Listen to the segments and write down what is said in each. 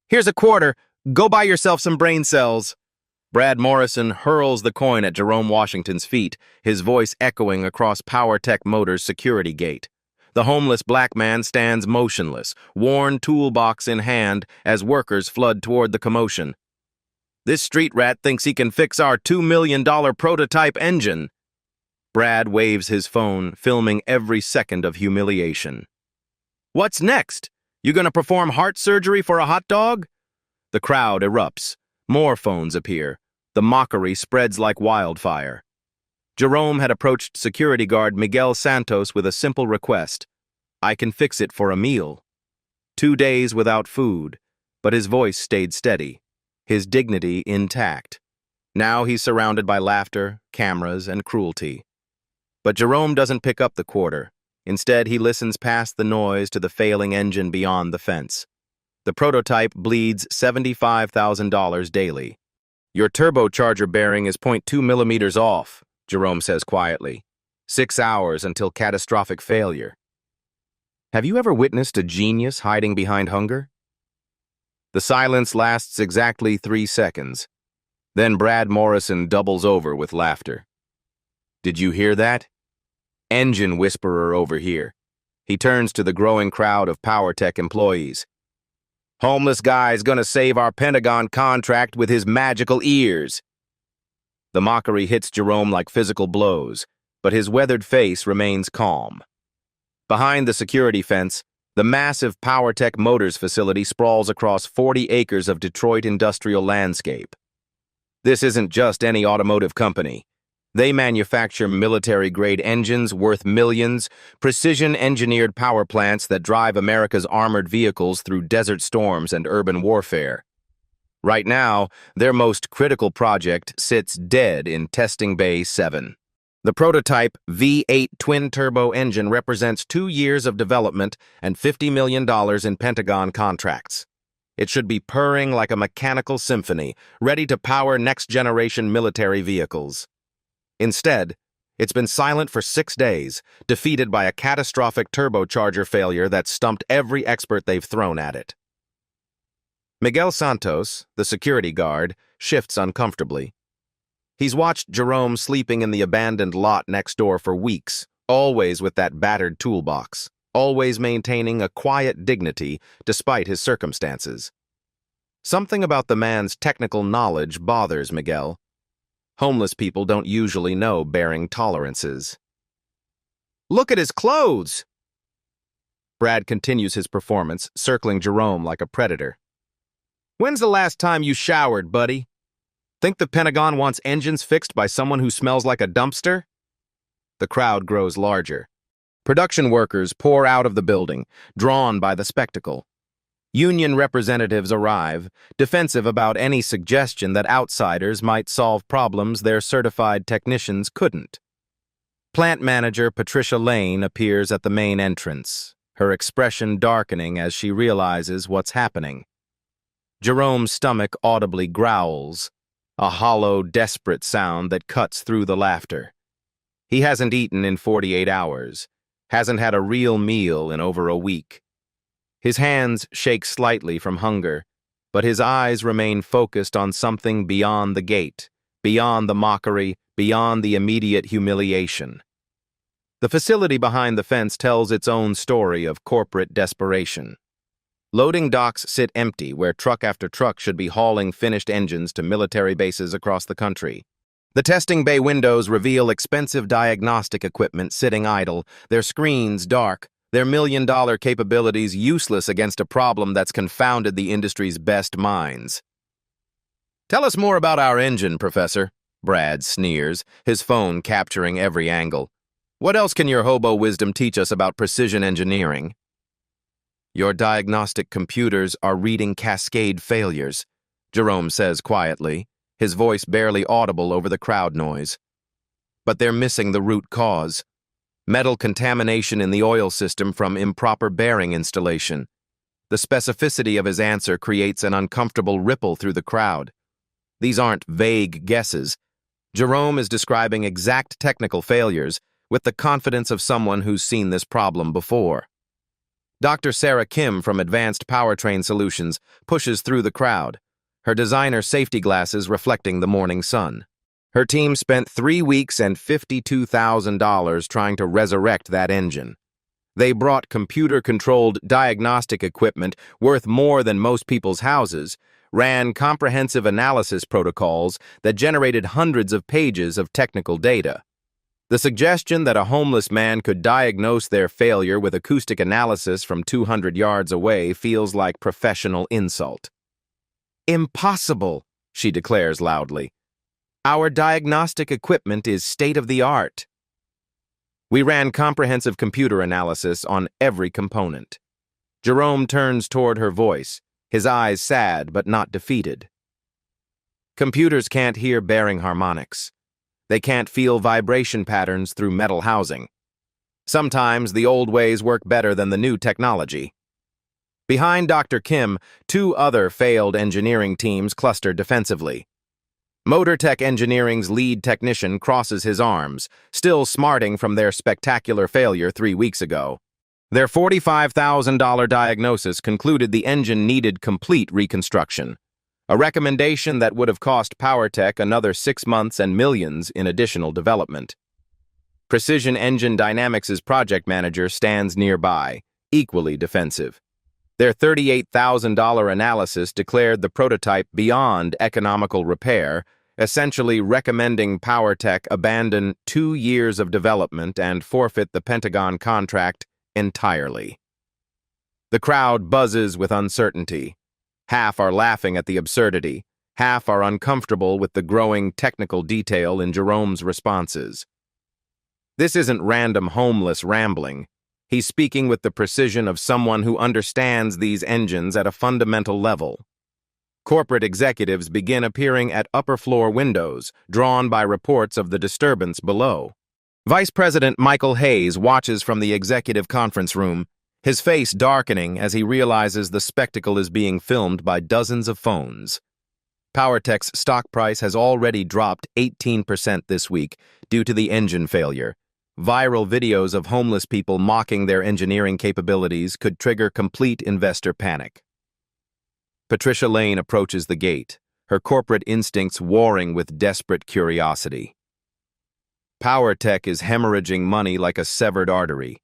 Here's a quarter. Go buy yourself some brain cells. Brad Morrison hurls the coin at Jerome Washington's feet, his voice echoing across PowerTech Motors' security gate. The homeless black man stands motionless, worn toolbox in hand, as workers flood toward the commotion. This street rat thinks he can fix our $2 million prototype engine. Brad waves his phone, filming every second of humiliation. What's next? You gonna perform heart surgery for a hot dog? The crowd erupts. More phones appear. The mockery spreads like wildfire. Jerome had approached security guard Miguel Santos with a simple request. I can fix it for a meal. 2 days without food, but his voice stayed steady, his dignity intact. Now he's surrounded by laughter, cameras, and cruelty. But Jerome doesn't pick up the quarter. Instead, he listens past the noise to the failing engine beyond the fence. The prototype bleeds $75,000 daily. Your turbocharger bearing is 0.2 millimeters off, Jerome says quietly. 6 hours until catastrophic failure. Have you ever witnessed a genius hiding behind hunger? The silence lasts exactly 3 seconds. Then Brad Morrison doubles over with laughter. Did you hear that? Engine whisperer over here. He turns to the growing crowd of PowerTech employees. Homeless guy's gonna save our Pentagon contract with his magical ears. The mockery hits Jerome like physical blows, but his weathered face remains calm. Behind the security fence, the massive PowerTech Motors facility sprawls across 40 acres of Detroit industrial landscape. This isn't just any automotive company. They manufacture military-grade engines worth millions, precision-engineered power plants that drive America's armored vehicles through desert storms and urban warfare. Right now, their most critical project sits dead in Testing Bay 7. The prototype V8 twin-turbo engine represents 2 years of development and $50 million in Pentagon contracts. It should be purring like a mechanical symphony, ready to power next-generation military vehicles. Instead, it's been silent for 6 days, defeated by a catastrophic turbocharger failure that stumped every expert they've thrown at it. Miguel Santos, the security guard, shifts uncomfortably. He's watched Jerome sleeping in the abandoned lot next door for weeks, always with that battered toolbox, always maintaining a quiet dignity despite his circumstances. Something about the man's technical knowledge bothers Miguel. Homeless people don't usually know bearing tolerances. Look at his clothes! Brad continues his performance, circling Jerome like a predator. When's the last time you showered, buddy? Think the Pentagon wants engines fixed by someone who smells like a dumpster? The crowd grows larger. Production workers pour out of the building, drawn by the spectacle. Union representatives arrive, defensive about any suggestion that outsiders might solve problems their certified technicians couldn't. Plant manager Patricia Lane appears at the main entrance, her expression darkening as she realizes what's happening. Jerome's stomach audibly growls, a hollow, desperate sound that cuts through the laughter. He hasn't eaten in 48 hours, hasn't had a real meal in over a week. His hands shake slightly from hunger, but his eyes remain focused on something beyond the gate, beyond the mockery, beyond the immediate humiliation. The facility behind the fence tells its own story of corporate desperation. Loading docks sit empty where truck after truck should be hauling finished engines to military bases across the country. The testing bay windows reveal expensive diagnostic equipment sitting idle, their screens dark, their million-dollar capabilities useless against a problem that's confounded the industry's best minds. Tell us more about our engine, Professor, Brad sneers, his phone capturing every angle. What else can your hobo wisdom teach us about precision engineering? Your diagnostic computers are reading cascade failures, Jerome says quietly, his voice barely audible over the crowd noise. But they're missing the root cause. Metal contamination in the oil system from improper bearing installation. The specificity of his answer creates an uncomfortable ripple through the crowd. These aren't vague guesses. Jerome is describing exact technical failures with the confidence of someone who's seen this problem before. Dr. Sarah Kim from Advanced Powertrain Solutions pushes through the crowd, her designer safety glasses reflecting the morning sun. Her team spent 3 weeks and $52,000 trying to resurrect that engine. They brought computer-controlled diagnostic equipment worth more than most people's houses, ran comprehensive analysis protocols that generated hundreds of pages of technical data. The suggestion that a homeless man could diagnose their failure with acoustic analysis from 200 yards away feels like professional insult. "Impossible," she declares loudly. "Our diagnostic equipment is state-of-the-art." We ran comprehensive computer analysis on every component. Jerome turns toward her voice, his eyes sad but not defeated. Computers can't hear bearing harmonics. They can't feel vibration patterns through metal housing. Sometimes the old ways work better than the new technology. Behind Dr. Kim, 2 other failed engineering teams cluster defensively. MotorTech Engineering's lead technician crosses his arms, still smarting from their spectacular failure 3 weeks ago. Their $45,000 diagnosis concluded the engine needed complete reconstruction, a recommendation that would have cost PowerTech another 6 months and millions in additional development. Precision Engine Dynamics' project manager stands nearby, equally defensive. Their $38,000 analysis declared the prototype beyond economical repair, essentially recommending PowerTech abandon 2 years of development and forfeit the Pentagon contract entirely. The crowd buzzes with uncertainty. Half are laughing at the absurdity, half are uncomfortable with the growing technical detail in Jerome's responses. This isn't random homeless rambling. He's speaking with the precision of someone who understands these engines at a fundamental level. Corporate executives begin appearing at upper-floor windows, drawn by reports of the disturbance below. Vice President Michael Hayes watches from the executive conference room, his face darkening as he realizes the spectacle is being filmed by dozens of phones. PowerTech's stock price has already dropped 18% this week due to the engine failure. Viral videos of homeless people mocking their engineering capabilities could trigger complete investor panic. Patricia Lane approaches the gate, her corporate instincts warring with desperate curiosity. PowerTech is hemorrhaging money like a severed artery.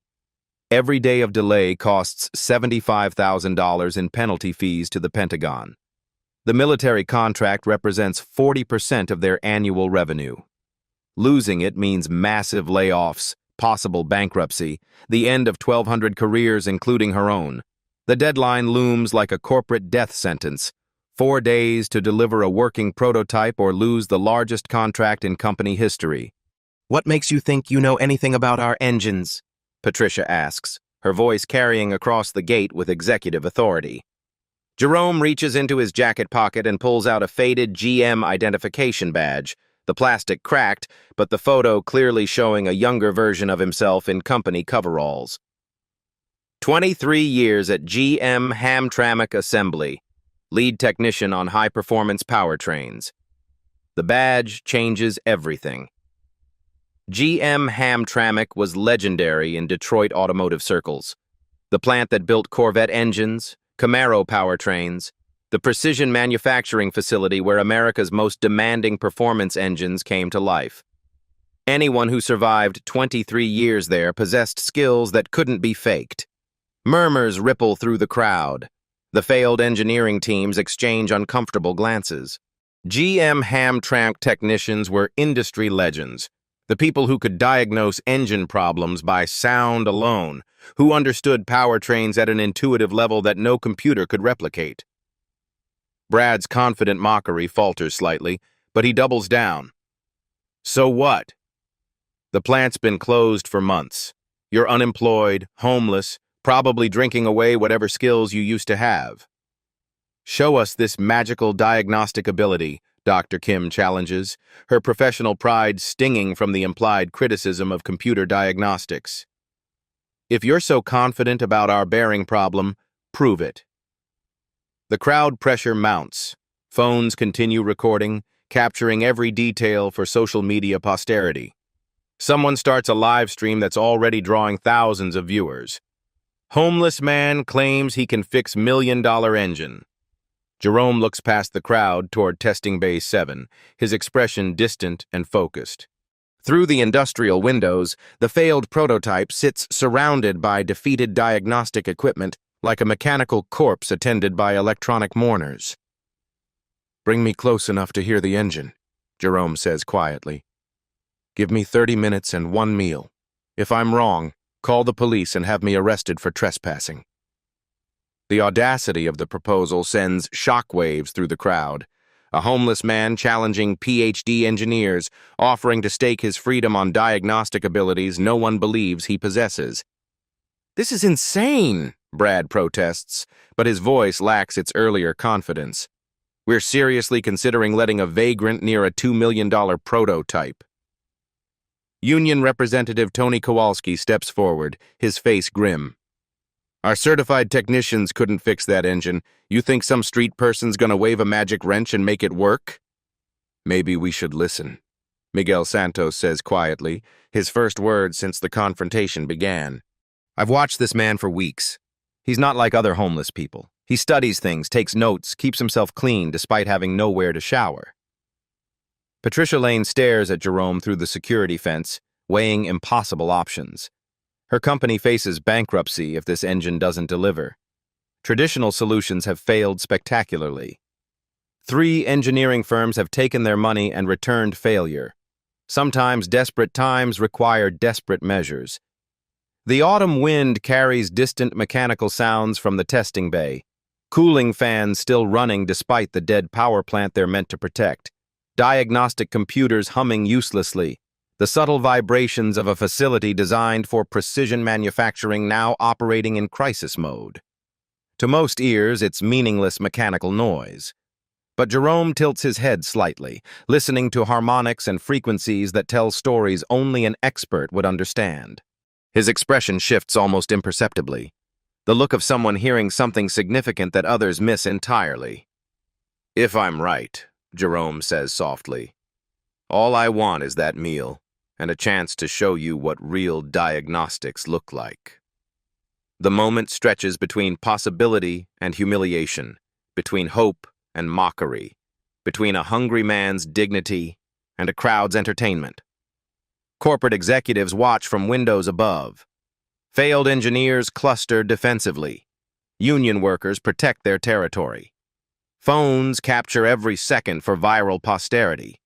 Every day of delay costs $75,000 in penalty fees to the Pentagon. The military contract represents 40% of their annual revenue. Losing it means massive layoffs, possible bankruptcy, the end of 1,200 careers including her own. The deadline looms like a corporate death sentence. 4 days to deliver a working prototype or lose the largest contract in company history. "What makes you think you know anything about our engines?" Patricia asks, her voice carrying across the gate with executive authority. Jerome reaches into his jacket pocket and pulls out a faded GM identification badge, the plastic cracked, but the photo clearly showing a younger version of himself in company coveralls. 23 years at GM Hamtramck Assembly, lead technician on high-performance powertrains. The badge changes everything. GM Hamtramck was legendary in Detroit automotive circles. The plant that built Corvette engines, Camaro powertrains, the precision manufacturing facility where America's most demanding performance engines came to life. Anyone who survived 23 years there possessed skills that couldn't be faked. Murmurs ripple through the crowd. The failed engineering teams exchange uncomfortable glances. GM Hamtramck technicians were industry legends, the people who could diagnose engine problems by sound alone, who understood powertrains at an intuitive level that no computer could replicate. Brad's confident mockery falters slightly, but he doubles down. "So what? The plant's been closed for months. You're unemployed, homeless, probably drinking away whatever skills you used to have. Show us this magical diagnostic ability," Dr. Kim challenges, her professional pride stinging from the implied criticism of computer diagnostics. "If you're so confident about our bearing problem, prove it." The crowd pressure mounts. Phones continue recording, capturing every detail for social media posterity. Someone starts a live stream that's already drawing thousands of viewers. Homeless man claims he can fix $1 million engine. Jerome looks past the crowd toward testing bay 7, his expression distant and focused. Through the industrial windows, the failed prototype sits surrounded by defeated diagnostic equipment like a mechanical corpse attended by electronic mourners. "Bring me close enough to hear the engine," Jerome says quietly. "Give me 30 minutes and 1 meal. If I'm wrong, call the police and have me arrested for trespassing." The audacity of the proposal sends shockwaves through the crowd. A homeless man challenging PhD engineers, offering to stake his freedom on diagnostic abilities no one believes he possesses. "This is insane," Brad protests, but his voice lacks its earlier confidence. "We're seriously considering letting a vagrant near a $2 million prototype." Union Representative Tony Kowalski steps forward, his face grim. "Our certified technicians couldn't fix that engine. You think some street person's gonna wave a magic wrench and make it work?" "Maybe we should listen," Miguel Santos says quietly, his first words since the confrontation began. "I've watched this man for weeks. He's not like other homeless people. He studies things, takes notes, keeps himself clean despite having nowhere to shower." Patricia Lane stares at Jerome through the security fence, weighing impossible options. Her company faces bankruptcy if this engine doesn't deliver. Traditional solutions have failed spectacularly. 3 engineering firms have taken their money and returned failure. Sometimes desperate times require desperate measures. The autumn wind carries distant mechanical sounds from the testing bay. Cooling fans still running despite the dead power plant they're meant to protect. Diagnostic computers humming uselessly. The subtle vibrations of a facility designed for precision manufacturing now operating in crisis mode. To most ears, it's meaningless mechanical noise. But Jerome tilts his head slightly, listening to harmonics and frequencies that tell stories only an expert would understand. His expression shifts almost imperceptibly, the look of someone hearing something significant that others miss entirely. "If I'm right," Jerome says softly, "all I want is that meal and a chance to show you what real diagnostics look like." The moment stretches between possibility and humiliation, between hope and mockery, between a hungry man's dignity and a crowd's entertainment. Corporate executives watch from windows above. Failed engineers cluster defensively. Union workers protect their territory. Phones capture every second for viral posterity.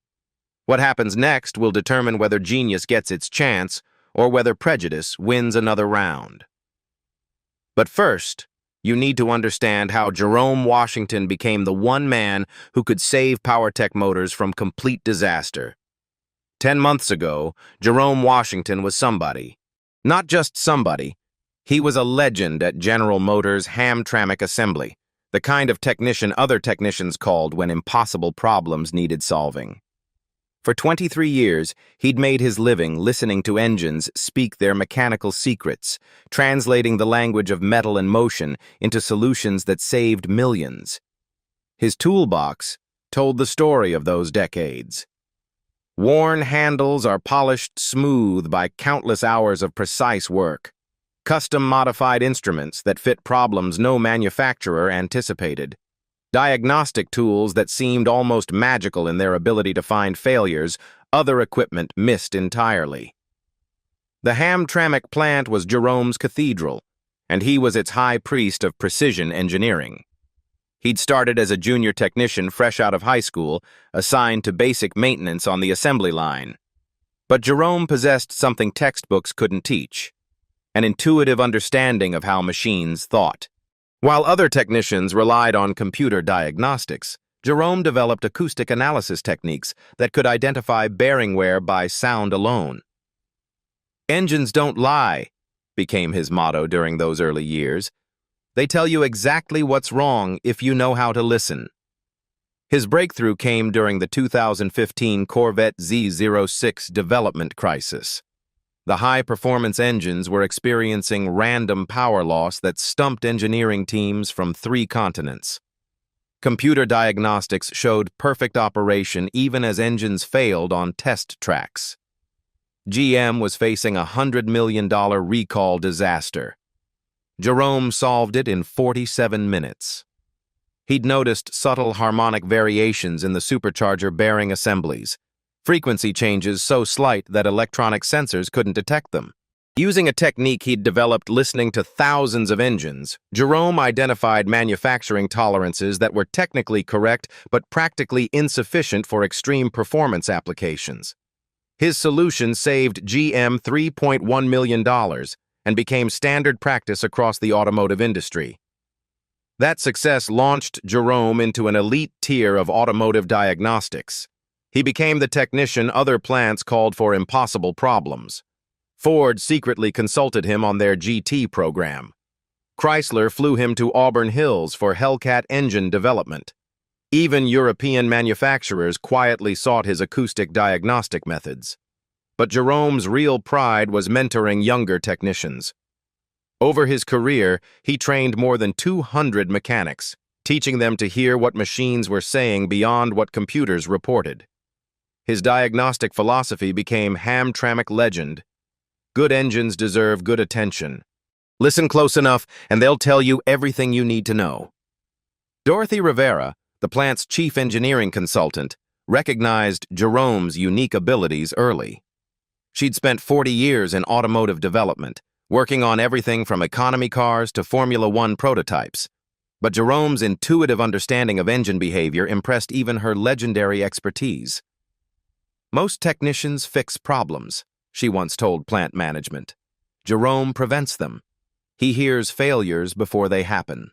What happens next will determine whether genius gets its chance or whether prejudice wins another round. But first, you need to understand how Jerome Washington became the one man who could save PowerTech Motors from complete disaster. 10 months ago, Jerome Washington was somebody. Not just somebody. He was a legend at General Motors' Hamtramck assembly, the kind of technician other technicians called when impossible problems needed solving. For 23 years, he'd made his living listening to engines speak their mechanical secrets, translating the language of metal and motion into solutions that saved millions. His toolbox told the story of those decades. Worn handles are polished smooth by countless hours of precise work. Custom-modified instruments that fit problems no manufacturer anticipated. Diagnostic tools that seemed almost magical in their ability to find failures other equipment missed entirely. The Hamtramck plant was Jerome's cathedral, and he was its high priest of precision engineering. He'd started as a junior technician fresh out of high school, assigned to basic maintenance on the assembly line. But Jerome possessed something textbooks couldn't teach, an intuitive understanding of how machines thought. While other technicians relied on computer diagnostics, Jerome developed acoustic analysis techniques that could identify bearing wear by sound alone. "Engines don't lie," became his motto during those early years. "They tell you exactly what's wrong if you know how to listen." His breakthrough came during the 2015 Corvette Z06 development crisis. The high-performance engines were experiencing random power loss that stumped engineering teams from 3 continents. Computer diagnostics showed perfect operation even as engines failed on test tracks. GM was facing a $100 million recall disaster. Jerome solved it in 47 minutes. He'd noticed subtle harmonic variations in the supercharger bearing assemblies, frequency changes so slight that electronic sensors couldn't detect them. Using a technique he'd developed listening to thousands of engines, Jerome identified manufacturing tolerances that were technically correct but practically insufficient for extreme performance applications. His solution saved GM $3.1 million and became standard practice across the automotive industry. That success launched Jerome into an elite tier of automotive diagnostics. He became the technician other plants called for impossible problems. Ford secretly consulted him on their GT program. Chrysler flew him to Auburn Hills for Hellcat engine development. Even European manufacturers quietly sought his acoustic diagnostic methods. But Jerome's real pride was mentoring younger technicians. Over his career, he trained more than 200 mechanics, teaching them to hear what machines were saying beyond what computers reported. His diagnostic philosophy became Hamtramck legend. Good engines deserve good attention. Listen close enough, and they'll tell you everything you need to know. Dorothy Rivera, the plant's chief engineering consultant, recognized Jerome's unique abilities early. She'd spent 40 years in automotive development, working on everything from economy cars to Formula One prototypes. But Jerome's intuitive understanding of engine behavior impressed even her legendary expertise. Most technicians fix problems, she once told plant management. Jerome prevents them. He hears failures before they happen.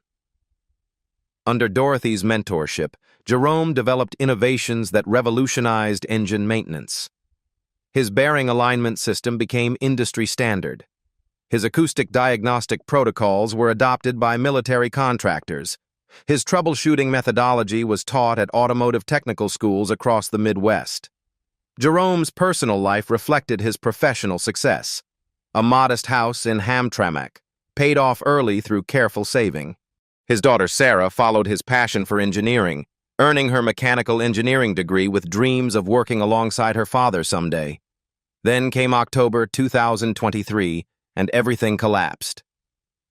Under Dorothy's mentorship, Jerome developed innovations that revolutionized engine maintenance. His bearing alignment system became industry standard. His acoustic diagnostic protocols were adopted by military contractors. His troubleshooting methodology was taught at automotive technical schools across the Midwest. Jerome's personal life reflected his professional success. A modest house in Hamtramck, paid off early through careful saving. His daughter Sarah followed his passion for engineering, earning her mechanical engineering degree with dreams of working alongside her father someday. Then came October 2023, and everything collapsed.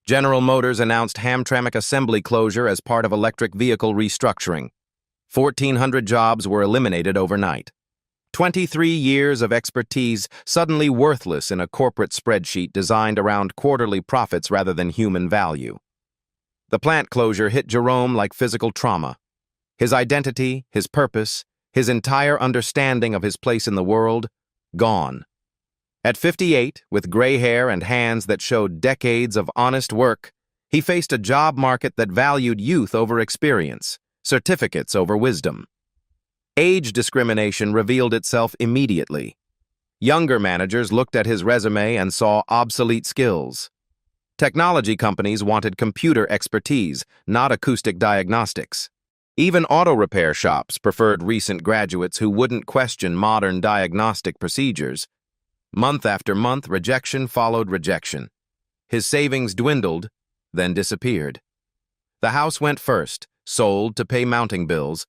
General Motors announced Hamtramck assembly closure as part of electric vehicle restructuring. 1,400 jobs were eliminated overnight. 23 years of expertise suddenly worthless in a corporate spreadsheet designed around quarterly profits rather than human value. The plant closure hit Jerome like physical trauma. His identity, his purpose, his entire understanding of his place in the world, gone. At 58, with gray hair and hands that showed decades of honest work, he faced a job market that valued youth over experience, certificates over wisdom. Age discrimination revealed itself immediately. Younger managers looked at his resume and saw obsolete skills. Technology companies wanted computer expertise, not acoustic diagnostics. Even auto repair shops preferred recent graduates who wouldn't question modern diagnostic procedures. Month after month, rejection followed rejection. His savings dwindled, then disappeared. The house went first, sold to pay mounting bills,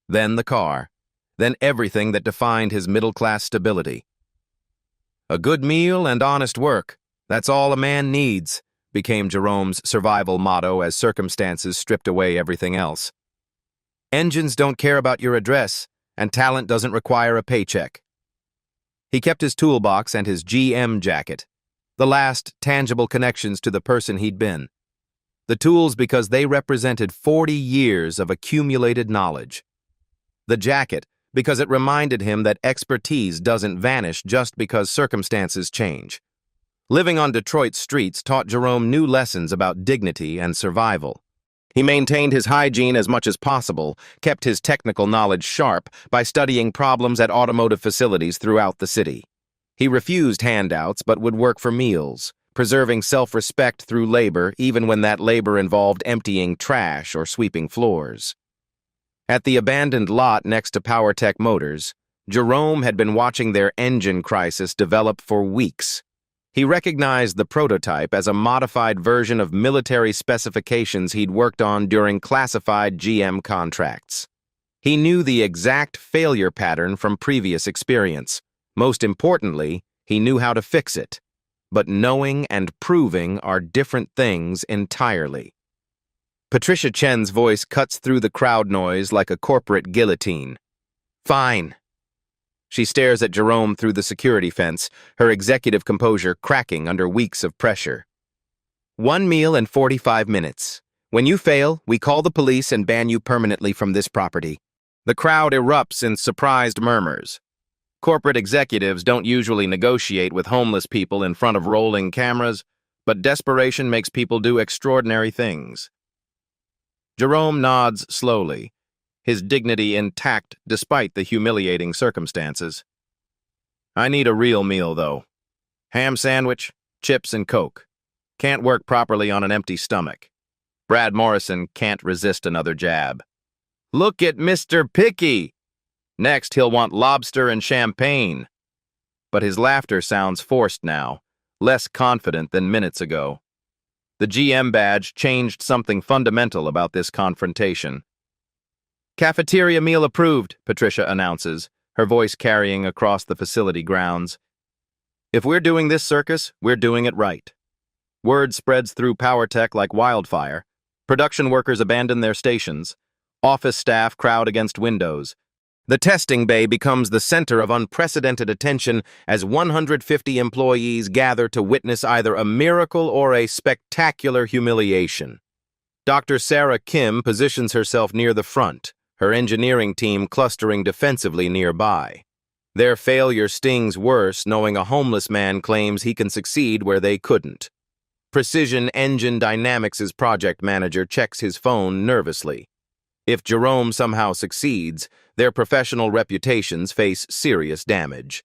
then the car, then everything that defined his middle-class stability. A good meal and honest work, that's all a man needs, became Jerome's survival motto as circumstances stripped away everything else. Engines don't care about your address, and talent doesn't require a paycheck. He kept his toolbox and his GM jacket, the last tangible connections to the person he'd been. The tools because they represented 40 years of accumulated knowledge. The jacket because it reminded him that expertise doesn't vanish just because circumstances change. Living on Detroit's streets taught Jerome new lessons about dignity and survival. He maintained his hygiene as much as possible, kept his technical knowledge sharp by studying problems at automotive facilities throughout the city. He refused handouts but would work for meals, preserving self-respect through labor even when that labor involved emptying trash or sweeping floors. At the abandoned lot next to PowerTech Motors, Jerome had been watching their engine crisis develop for weeks. He recognized the prototype as a modified version of military specifications he'd worked on during classified GM contracts. He knew the exact failure pattern from previous experience. Most importantly, he knew how to fix it. but knowing and proving are different things entirely. Patricia Chen's voice cuts through the crowd noise like a corporate guillotine. Fine. She stares at Jerome through the security fence, her executive composure cracking under weeks of pressure. 1 meal and 45 minutes. When you fail, we call the police and ban you permanently from this property. The crowd erupts in surprised murmurs. Corporate executives don't usually negotiate with homeless people in front of rolling cameras, but desperation makes people do extraordinary things. Jerome nods slowly, his dignity intact despite the humiliating circumstances. I need a real meal, though. Ham sandwich, chips, and Coke. Can't work properly on an empty stomach. Brad Morrison can't resist another jab. Look at Mr. Picky! Next, he'll want lobster and champagne. But his laughter sounds forced now, less confident than minutes ago. The GM badge changed something fundamental about this confrontation. Cafeteria meal approved, Patricia announces, her voice carrying across the facility grounds. If we're doing this circus, we're doing it right. Word spreads through power tech like wildfire. Production workers abandon their stations. Office staff crowd against windows. The testing bay becomes the center of unprecedented attention as 150 employees gather to witness either a miracle or a spectacular humiliation. Dr. Sarah Kim positions herself near the front, her engineering team clustering defensively nearby. Their failure stings worse knowing a homeless man claims he can succeed where they couldn't. Precision Engine Dynamics' project manager checks his phone nervously. If Jerome somehow succeeds, their professional reputations face serious damage.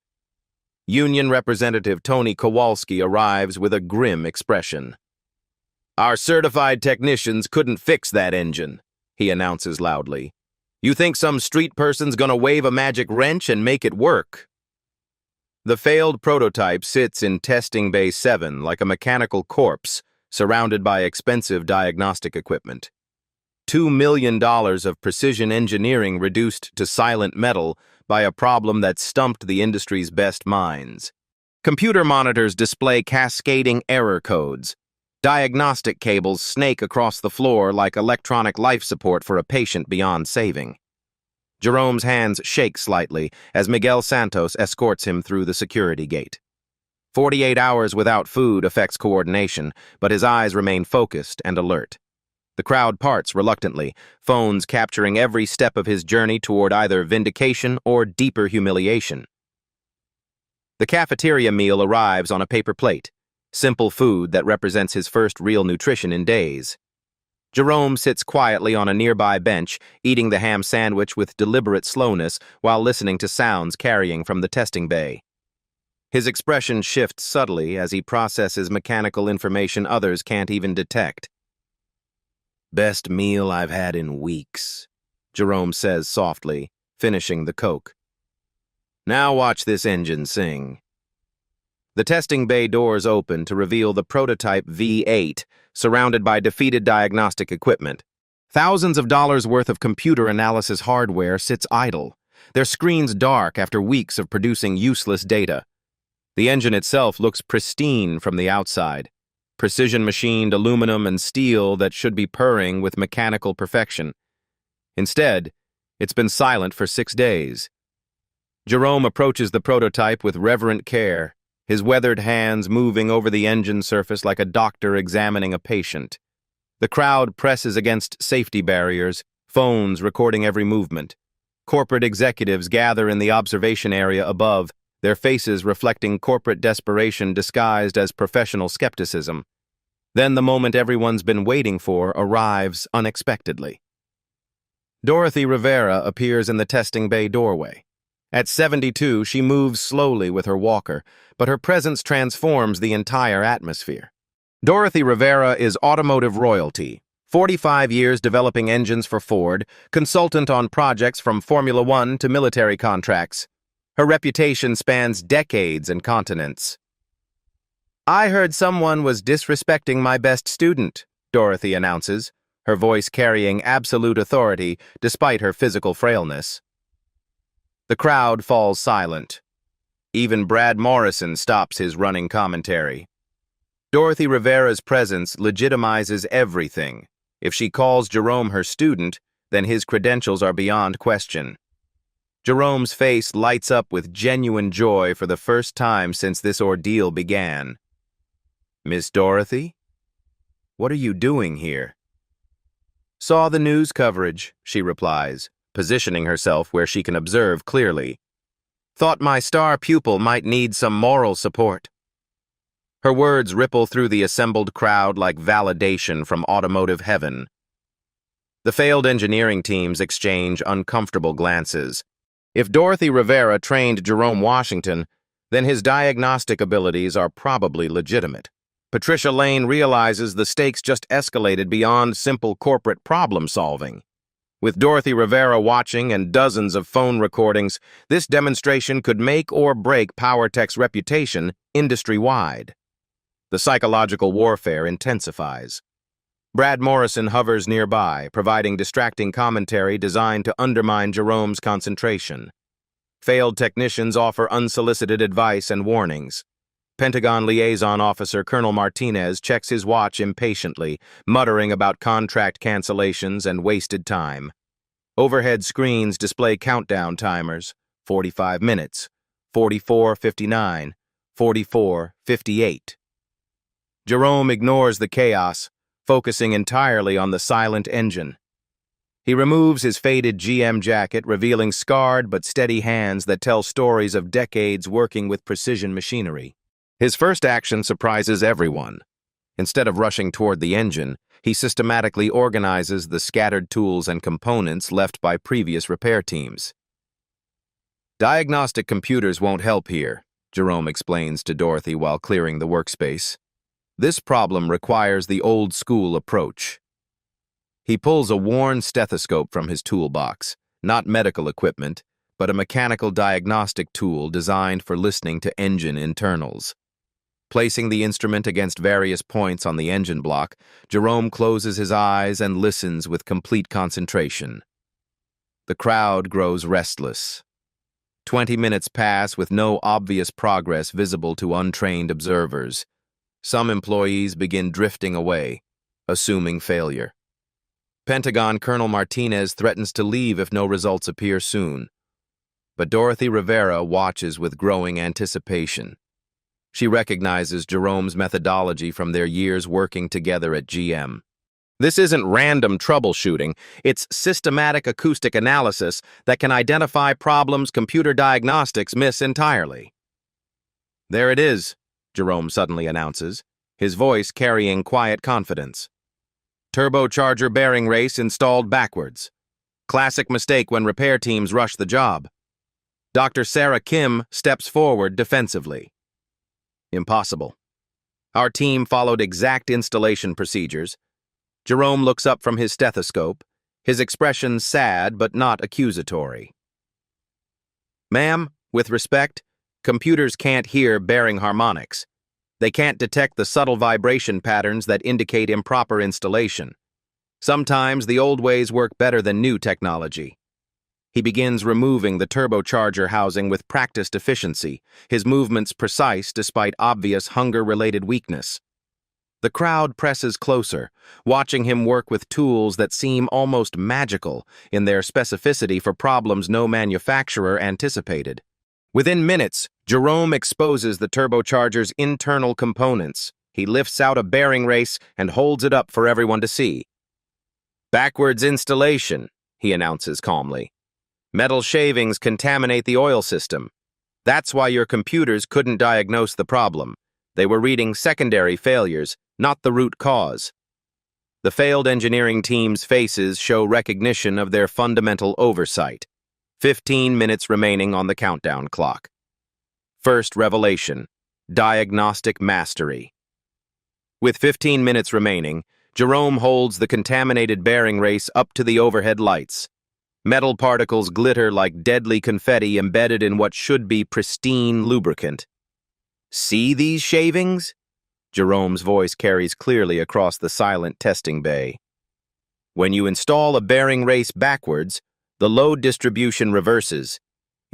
Union Representative Tony Kowalski arrives with a grim expression. Our certified technicians couldn't fix that engine, he announces loudly. You think some street person's gonna wave a magic wrench and make it work? The failed prototype sits in Testing Bay 7 like a mechanical corpse, surrounded by expensive diagnostic equipment. $2 million of precision engineering reduced to silent metal by a problem that stumped the industry's best minds. Computer monitors display cascading error codes. Diagnostic cables snake across the floor like electronic life support for a patient beyond saving. Jerome's hands shake slightly as Miguel Santos escorts him through the security gate. 48 hours without food affects coordination, but his eyes remain focused and alert. The crowd parts reluctantly, phones capturing every step of his journey toward either vindication or deeper humiliation. The cafeteria meal arrives on a paper plate, simple food that represents his first real nutrition in days. Jerome sits quietly on a nearby bench, eating the ham sandwich with deliberate slowness while listening to sounds carrying from the testing bay. His expression shifts subtly as he processes mechanical information others can't even detect. Best meal I've had in weeks, Jerome says softly, finishing the Coke. Now watch this engine sing. The testing bay doors open to reveal the prototype V8, surrounded by defeated diagnostic equipment. Thousands of dollars worth of computer analysis hardware sits idle, their screens dark after weeks of producing useless data. The engine itself looks pristine from the outside, precision-machined aluminum and steel that should be purring with mechanical perfection. Instead, it's been silent for 6 days. Jerome approaches the prototype with reverent care, his weathered hands moving over the engine surface like a doctor examining a patient. The crowd presses against safety barriers, phones recording every movement. Corporate executives gather in the observation area above, their faces reflecting corporate desperation disguised as professional skepticism. Then the moment everyone's been waiting for arrives unexpectedly. Dorothy Rivera appears in the testing bay doorway. At 72, she moves slowly with her walker, but her presence transforms the entire atmosphere. Dorothy Rivera is automotive royalty, 45 years developing engines for Ford, consultant on projects from Formula One to military contracts. Her reputation spans decades and continents. I heard someone was disrespecting my best student, Dorothy announces, her voice carrying absolute authority despite her physical frailness. The crowd falls silent. Even Brad Morrison stops his running commentary. Dorothy Rivera's presence legitimizes everything. If she calls Jerome her student, then his credentials are beyond question. Jerome's face lights up with genuine joy for the first time since this ordeal began. "Miss Dorothy? What are you doing here?" "Saw the news coverage," she replies, positioning herself where she can observe clearly. "Thought my star pupil might need some moral support." Her words ripple through the assembled crowd like validation from automotive heaven. The failed engineering teams exchange uncomfortable glances. If Dorothy Rivera trained Jerome Washington, then his diagnostic abilities are probably legitimate. Patricia Lane realizes the stakes just escalated beyond simple corporate problem-solving. With Dorothy Rivera watching and dozens of phone recordings, this demonstration could make or break PowerTech's reputation industry-wide. The psychological warfare intensifies. Brad Morrison hovers nearby, providing distracting commentary designed to undermine Jerome's concentration. Failed technicians offer unsolicited advice and warnings. Pentagon Liaison Officer Colonel Martinez checks his watch impatiently, muttering about contract cancellations and wasted time. Overhead screens display countdown timers: 45 minutes, 44:59, 44:58. Jerome ignores the chaos, focusing entirely on the silent engine. He removes his faded GM jacket, revealing scarred but steady hands that tell stories of decades working with precision machinery. His first action surprises everyone. Instead of rushing toward the engine, he systematically organizes the scattered tools and components left by previous repair teams. "Diagnostic computers won't help here," Jerome explains to Dorothy while clearing the workspace. "This problem requires the old-school approach." He pulls a worn stethoscope from his toolbox, not medical equipment, but a mechanical diagnostic tool designed for listening to engine internals. Placing the instrument against various points on the engine block, Jerome closes his eyes and listens with complete concentration. The crowd grows restless. 20 minutes pass with no obvious progress visible to untrained observers. Some employees begin drifting away, assuming failure. Pentagon Colonel Martinez threatens to leave if no results appear soon. But Dorothy Rivera watches with growing anticipation. She recognizes Jerome's methodology from their years working together at GM. This isn't random troubleshooting, it's systematic acoustic analysis that can identify problems computer diagnostics miss entirely. "There it is," Jerome suddenly announces, his voice carrying quiet confidence. "Turbocharger bearing race installed backwards. Classic mistake when repair teams rush the job." Dr. Sarah Kim steps forward defensively. "Impossible. Our team followed exact installation procedures." Jerome looks up from his stethoscope, his expression sad but not accusatory. "Ma'am, with respect, computers can't hear bearing harmonics. They can't detect the subtle vibration patterns that indicate improper installation. Sometimes the old ways work better than new technology." He begins removing the turbocharger housing with practiced efficiency, his movements precise despite obvious hunger-related weakness. The crowd presses closer, watching him work with tools that seem almost magical in their specificity for problems no manufacturer anticipated. Within minutes, Jerome exposes the turbocharger's internal components. He lifts out a bearing race and holds it up for everyone to see. "Backwards installation," he announces calmly. "Metal shavings contaminate the oil system. That's why your computers couldn't diagnose the problem. They were reading secondary failures, not the root cause." The failed engineering team's faces show recognition of their fundamental oversight. 15 minutes remaining on the countdown clock. First revelation: diagnostic mastery. With 15 minutes remaining, Jerome holds the contaminated bearing race up to the overhead lights. Metal particles glitter like deadly confetti embedded in what should be pristine lubricant. "See these shavings?" Jerome's voice carries clearly across the silent testing bay. "When you install a bearing race backwards, the load distribution reverses.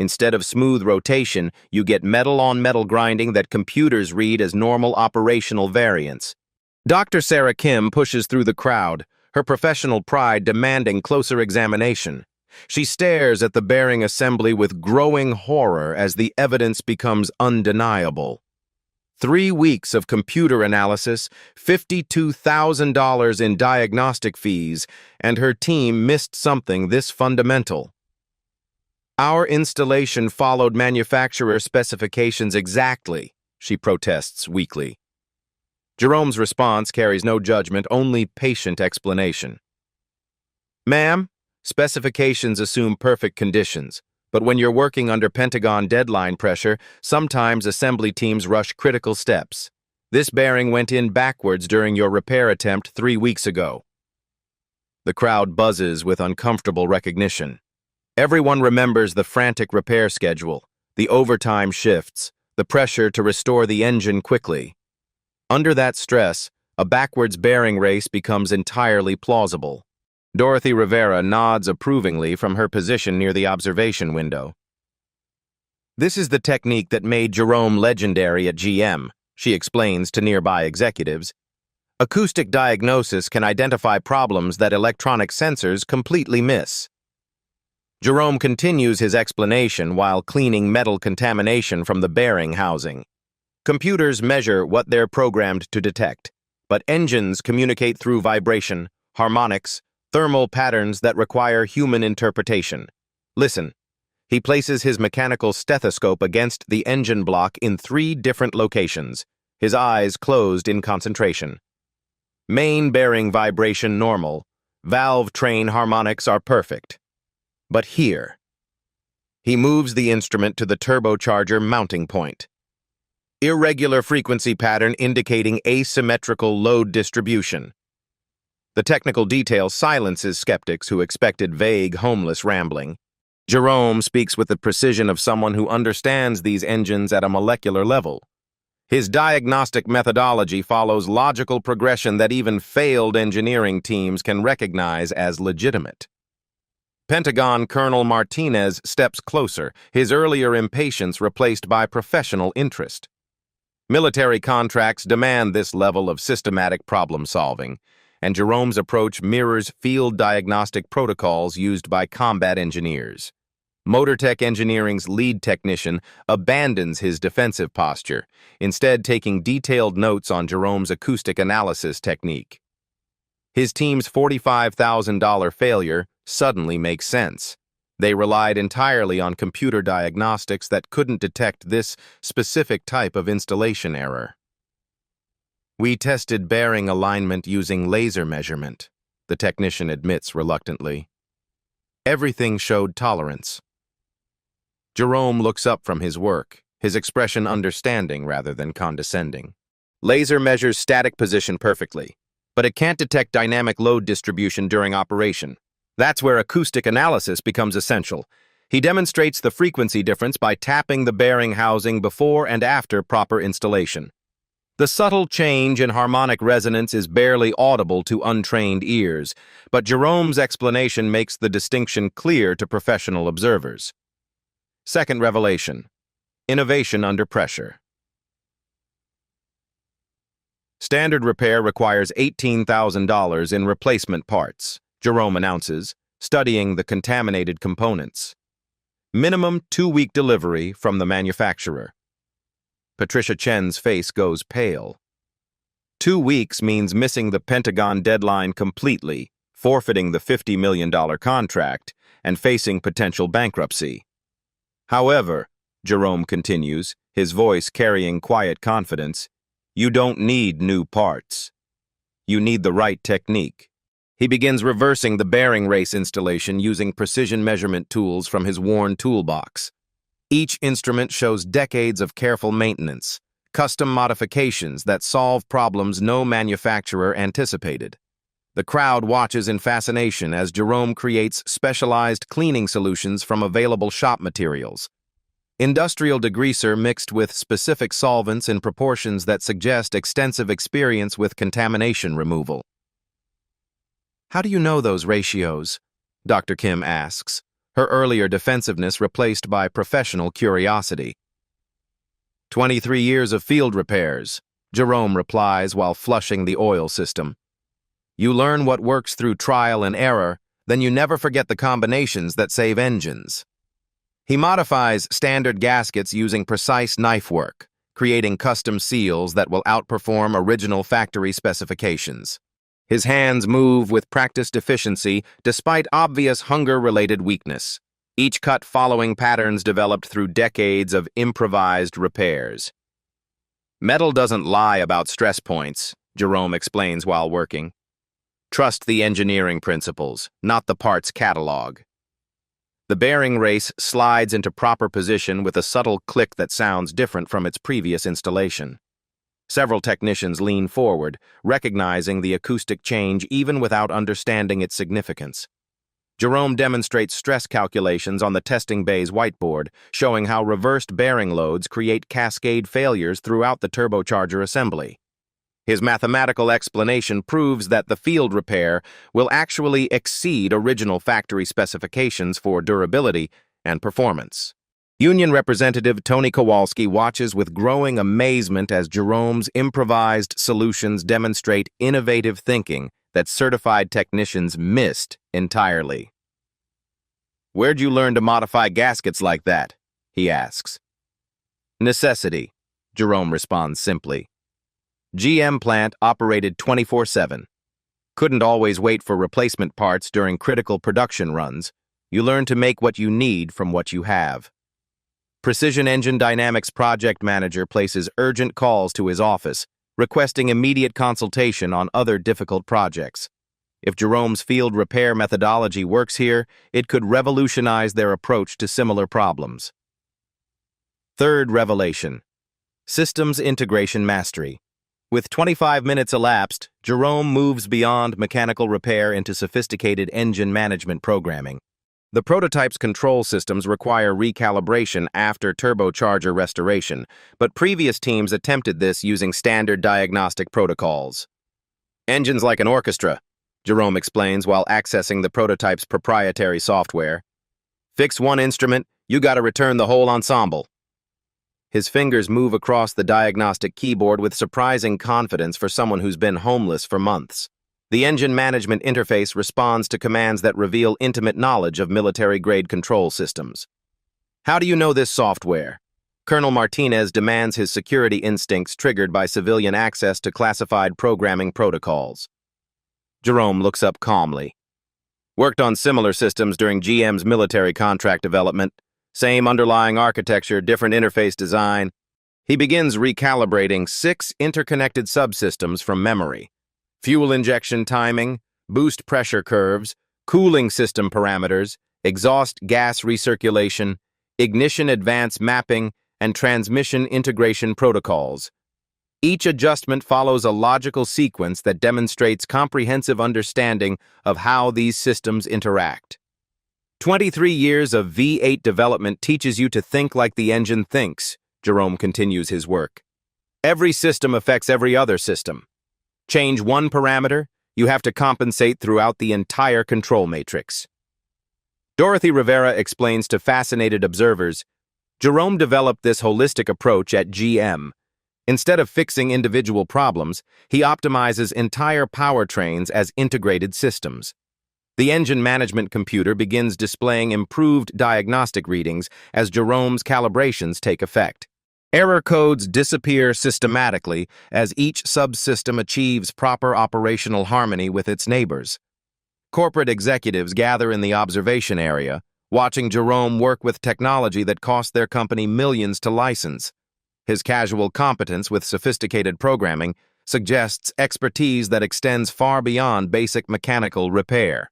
Instead of smooth rotation, you get metal-on-metal grinding that computers read as normal operational variance. Dr. Sarah Kim pushes through the crowd, her professional pride demanding closer examination. She stares at the bearing assembly with growing horror as the evidence becomes undeniable. 3 weeks of computer analysis, $52,000 in diagnostic fees, and her team missed something this fundamental. Our installation followed manufacturer specifications exactly, she protests weakly. Jerome's response carries no judgment, only patient explanation. Ma'am, specifications assume perfect conditions, but when you're working under Pentagon deadline pressure, sometimes assembly teams rush critical steps. This bearing went in backwards during your repair attempt 3 weeks ago. The crowd buzzes with uncomfortable recognition. Everyone remembers the frantic repair schedule, the overtime shifts, the pressure to restore the engine quickly. Under that stress, a backwards bearing race becomes entirely plausible. Dorothy Rivera nods approvingly from her position near the observation window. This is the technique that made Jerome legendary at GM, she explains to nearby executives. Acoustic diagnosis can identify problems that electronic sensors completely miss. Jerome continues his explanation while cleaning metal contamination from the bearing housing. Computers measure what they're programmed to detect, but engines communicate through vibration, harmonics, thermal patterns that require human interpretation. Listen. He places his mechanical stethoscope against the engine block in 3 different locations, his eyes closed in concentration. Main bearing vibration normal, valve train harmonics are perfect. But here, he moves the instrument to the turbocharger mounting point. Irregular frequency pattern indicating asymmetrical load distribution. The technical detail silences skeptics who expected vague, homeless rambling. Jerome speaks with the precision of someone who understands these engines at a molecular level. His diagnostic methodology follows logical progression that even failed engineering teams can recognize as legitimate. Pentagon Colonel Martinez steps closer, his earlier impatience replaced by professional interest. Military contracts demand this level of systematic problem-solving, and Jerome's approach mirrors field diagnostic protocols used by combat engineers. Motortech Engineering's lead technician abandons his defensive posture, instead taking detailed notes on Jerome's acoustic analysis technique. His team's $45,000 failure suddenly makes sense. They relied entirely on computer diagnostics that couldn't detect this specific type of installation error. We tested bearing alignment using laser measurement, the technician admits reluctantly. Everything showed tolerance. Jerome looks up from his work, his expression understanding rather than condescending. Laser measures static position perfectly, but it can't detect dynamic load distribution during operation. That's where acoustic analysis becomes essential. He demonstrates the frequency difference by tapping the bearing housing before and after proper installation. The subtle change in harmonic resonance is barely audible to untrained ears, but Jerome's explanation makes the distinction clear to professional observers. Second revelation: innovation under pressure. Standard repair requires $18,000 in replacement parts, Jerome announces, studying the contaminated components. Minimum 2-week delivery from the manufacturer. Patricia Chen's face goes pale. 2 weeks means missing the Pentagon deadline completely, forfeiting the $50 million contract, and facing potential bankruptcy. However, Jerome continues, his voice carrying quiet confidence, you don't need new parts. You need the right technique. He begins reversing the bearing race installation using precision measurement tools from his worn toolbox. Each instrument shows decades of careful maintenance, custom modifications that solve problems no manufacturer anticipated. The crowd watches in fascination as Jerome creates specialized cleaning solutions from available shop materials. Industrial degreaser mixed with specific solvents in proportions that suggest extensive experience with contamination removal. How do you know those ratios? Dr. Kim asks, her earlier defensiveness replaced by professional curiosity. 23 years of field repairs, Jerome replies while flushing the oil system. You learn what works through trial and error, then you never forget the combinations that save engines. He modifies standard gaskets using precise knife work, creating custom seals that will outperform original factory specifications. His hands move with practiced efficiency despite obvious hunger-related weakness, each cut following patterns developed through decades of improvised repairs. Metal doesn't lie about stress points, Jerome explains while working. Trust the engineering principles, not the parts catalog. The bearing race slides into proper position with a subtle click that sounds different from its previous installation. Several technicians lean forward, recognizing the acoustic change even without understanding its significance. Jerome demonstrates stress calculations on the testing bay's whiteboard, showing how reversed bearing loads create cascade failures throughout the turbocharger assembly. His mathematical explanation proves that the field repair will actually exceed original factory specifications for durability and performance. Union Representative Tony Kowalski watches with growing amazement as Jerome's improvised solutions demonstrate innovative thinking that certified technicians missed entirely. "Where'd you learn to modify gaskets like that?" he asks. "Necessity," Jerome responds simply. GM plant operated 24/7. Couldn't always wait for replacement parts during critical production runs. You learn to make what you need from what you have. Precision Engine Dynamics project manager places urgent calls to his office, requesting immediate consultation on other difficult projects. If Jerome's field repair methodology works here, it could revolutionize their approach to similar problems. Third revelation: systems integration mastery. With 25 minutes elapsed, Jerome moves beyond mechanical repair into sophisticated engine management programming. The prototype's control systems require recalibration after turbocharger restoration, but previous teams attempted this using standard diagnostic protocols. "Engine's like an orchestra," Jerome explains while accessing the prototype's proprietary software. "Fix one instrument, you gotta return the whole ensemble." His fingers move across the diagnostic keyboard with surprising confidence for someone who's been homeless for months. The engine management interface responds to commands that reveal intimate knowledge of military-grade control systems. "How do you know this software?" Colonel Martinez demands his security instincts triggered by civilian access to classified programming protocols. Jerome looks up calmly. "Worked on similar systems during GM's military contract development. Same underlying architecture, different interface design." He begins recalibrating 6 interconnected subsystems from memory: fuel injection timing, boost pressure curves, cooling system parameters, exhaust gas recirculation, ignition advance mapping, and transmission integration protocols. Each adjustment follows a logical sequence that demonstrates comprehensive understanding of how these systems interact. 23 years of V8 development teaches you to think like the engine thinks, Jerome continues his work. Every system affects every other system. Change one parameter, you have to compensate throughout the entire control matrix. Dorothy Rivera explains to fascinated observers, Jerome developed this holistic approach at GM. Instead of fixing individual problems, he optimizes entire powertrains as integrated systems. The engine management computer begins displaying improved diagnostic readings as Jerome's calibrations take effect. Error codes disappear systematically as each subsystem achieves proper operational harmony with its neighbors. Corporate executives gather in the observation area, watching Jerome work with technology that cost their company millions to license. His casual competence with sophisticated programming suggests expertise that extends far beyond basic mechanical repair.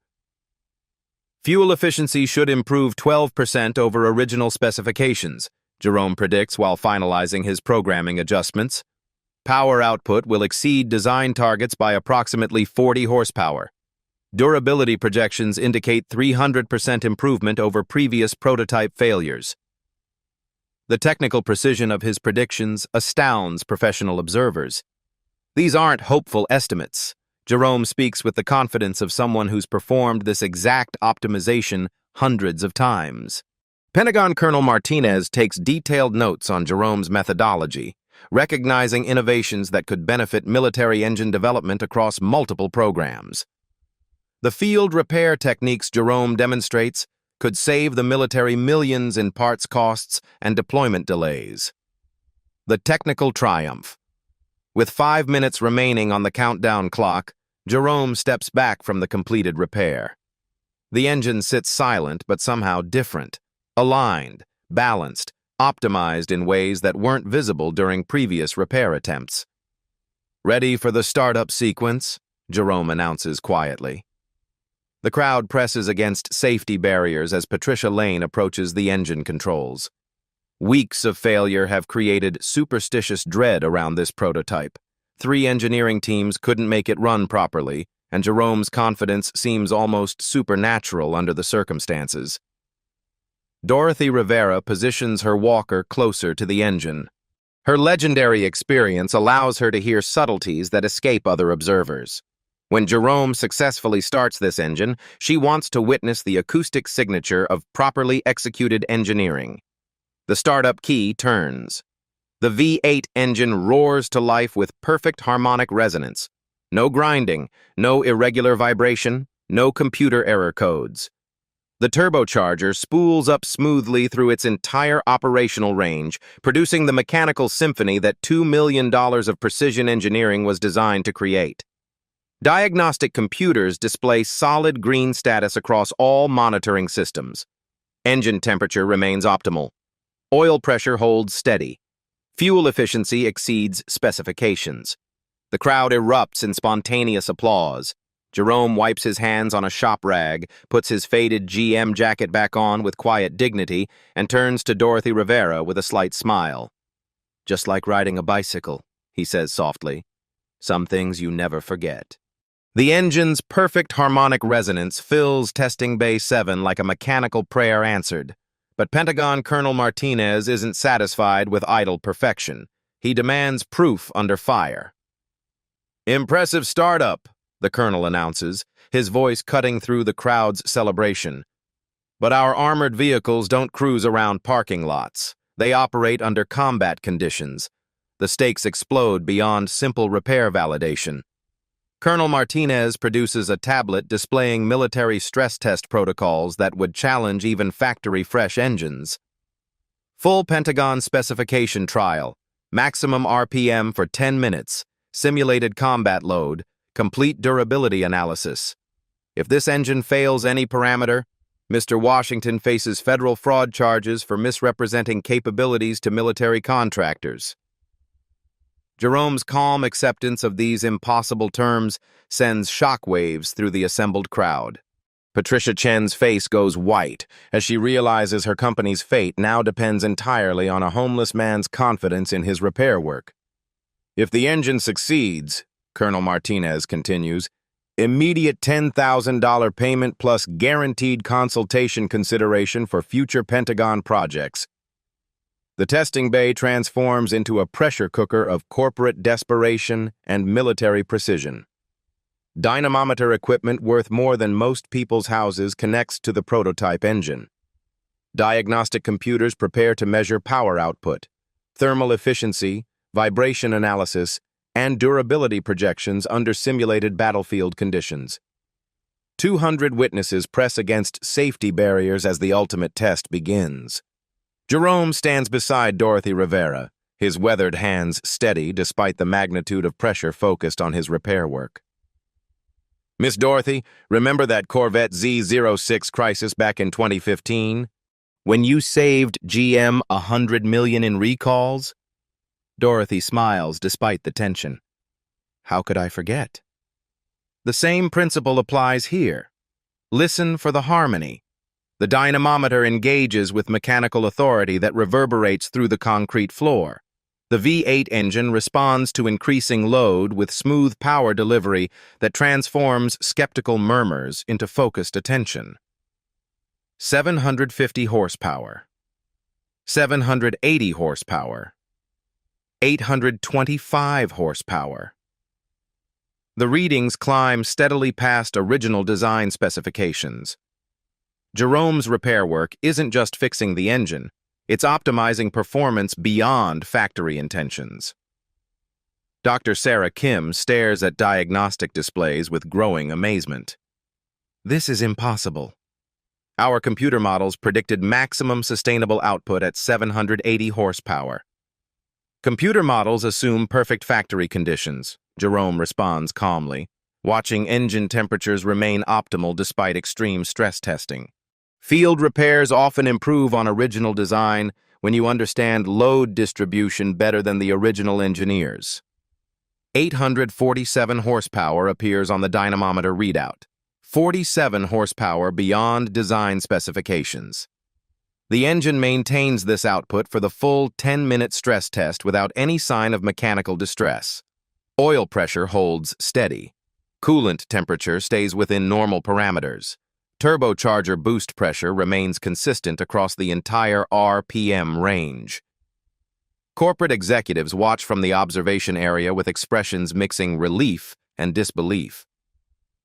Fuel efficiency should improve 12% over original specifications, Jerome predicts while finalizing his programming adjustments. Power output will exceed design targets by approximately 40 horsepower. Durability projections indicate 300% improvement over previous prototype failures. The technical precision of his predictions astounds professional observers. These aren't hopeful estimates. Jerome speaks with the confidence of someone who's performed this exact optimization hundreds of times. Pentagon Colonel Martinez takes detailed notes on Jerome's methodology, recognizing innovations that could benefit military engine development across multiple programs. The field repair techniques Jerome demonstrates could save the military millions in parts costs and deployment delays. The technical triumph. With 5 minutes remaining on the countdown clock, Jerome steps back from the completed repair. The engine sits silent but somehow different, aligned, balanced, optimized in ways that weren't visible during previous repair attempts. "Ready for the startup sequence," Jerome announces quietly. The crowd presses against safety barriers as Patricia Lane approaches the engine controls. Weeks of failure have created superstitious dread around this prototype. 3 engineering teams couldn't make it run properly, and Jerome's confidence seems almost supernatural under the circumstances. Dorothy Rivera positions her walker closer to the engine. Her legendary experience allows her to hear subtleties that escape other observers. When Jerome successfully starts this engine, she wants to witness the acoustic signature of properly executed engineering. The startup key turns. The V8 engine roars to life with perfect harmonic resonance. No grinding, no irregular vibration, no computer error codes. The turbocharger spools up smoothly through its entire operational range, producing the mechanical symphony that $2 million of precision engineering was designed to create. Diagnostic computers display solid green status across all monitoring systems. Engine temperature remains optimal. Oil pressure holds steady. Fuel efficiency exceeds specifications. The crowd erupts in spontaneous applause. Jerome wipes his hands on a shop rag, puts his faded GM jacket back on with quiet dignity, and turns to Dorothy Rivera with a slight smile. "Just like riding a bicycle," he says softly. "Some things you never forget." The engine's perfect harmonic resonance fills Testing Bay 7 like a mechanical prayer answered. But Pentagon Colonel Martinez isn't satisfied with idle perfection. He demands proof under fire. "Impressive startup," the colonel announces, his voice cutting through the crowd's celebration. "But our armored vehicles don't cruise around parking lots. They operate under combat conditions. The stakes explode beyond simple repair validation." Colonel Martinez produces a tablet displaying military stress test protocols that would challenge even factory-fresh engines. Full Pentagon specification trial, maximum RPM for 10 minutes, simulated combat load, complete durability analysis. If this engine fails any parameter, Mr. Washington faces federal fraud charges for misrepresenting capabilities to military contractors. Jerome's calm acceptance of these impossible terms sends shockwaves through the assembled crowd. Patricia Chen's face goes white as she realizes her company's fate now depends entirely on a homeless man's confidence in his repair work. "If the engine succeeds," Colonel Martinez continues, "immediate $10,000 payment plus guaranteed consultation consideration for future Pentagon projects. The testing bay transforms into a pressure cooker of corporate desperation and military precision. Dynamometer equipment worth more than most people's houses connects to the prototype engine. Diagnostic computers prepare to measure power output, thermal efficiency, vibration analysis, and durability projections under simulated battlefield conditions. 200 witnesses press against safety barriers as the ultimate test begins. Jerome stands beside Dorothy Rivera, his weathered hands steady despite the magnitude of pressure focused on his repair work. "Miss Dorothy, remember that Corvette Z06 crisis back in 2015? When you saved GM $100 million in recalls?" Dorothy smiles despite the tension. "How could I forget?" The same principle applies here. Listen for the harmony. The dynamometer engages with mechanical authority that reverberates through the concrete floor. The V8 engine responds to increasing load with smooth power delivery that transforms skeptical murmurs into focused attention. 750 horsepower, 780 horsepower, 825 horsepower. The readings climb steadily past original design specifications. Jerome's repair work isn't just fixing the engine, it's optimizing performance beyond factory intentions. Dr. Sarah Kim stares at diagnostic displays with growing amazement. This is impossible. Our computer models predicted maximum sustainable output at 780 horsepower. Computer models assume perfect factory conditions, Jerome responds calmly, watching engine temperatures remain optimal despite extreme stress testing. Field repairs often improve on original design when you understand load distribution better than the original engineers. 847 horsepower appears on the dynamometer readout, 47 horsepower beyond design specifications. The engine maintains this output for the full 10-minute stress test without any sign of mechanical distress. Oil pressure holds steady. Coolant temperature stays within normal parameters. Turbocharger boost pressure remains consistent across the entire RPM range. Corporate executives watch from the observation area with expressions mixing relief and disbelief.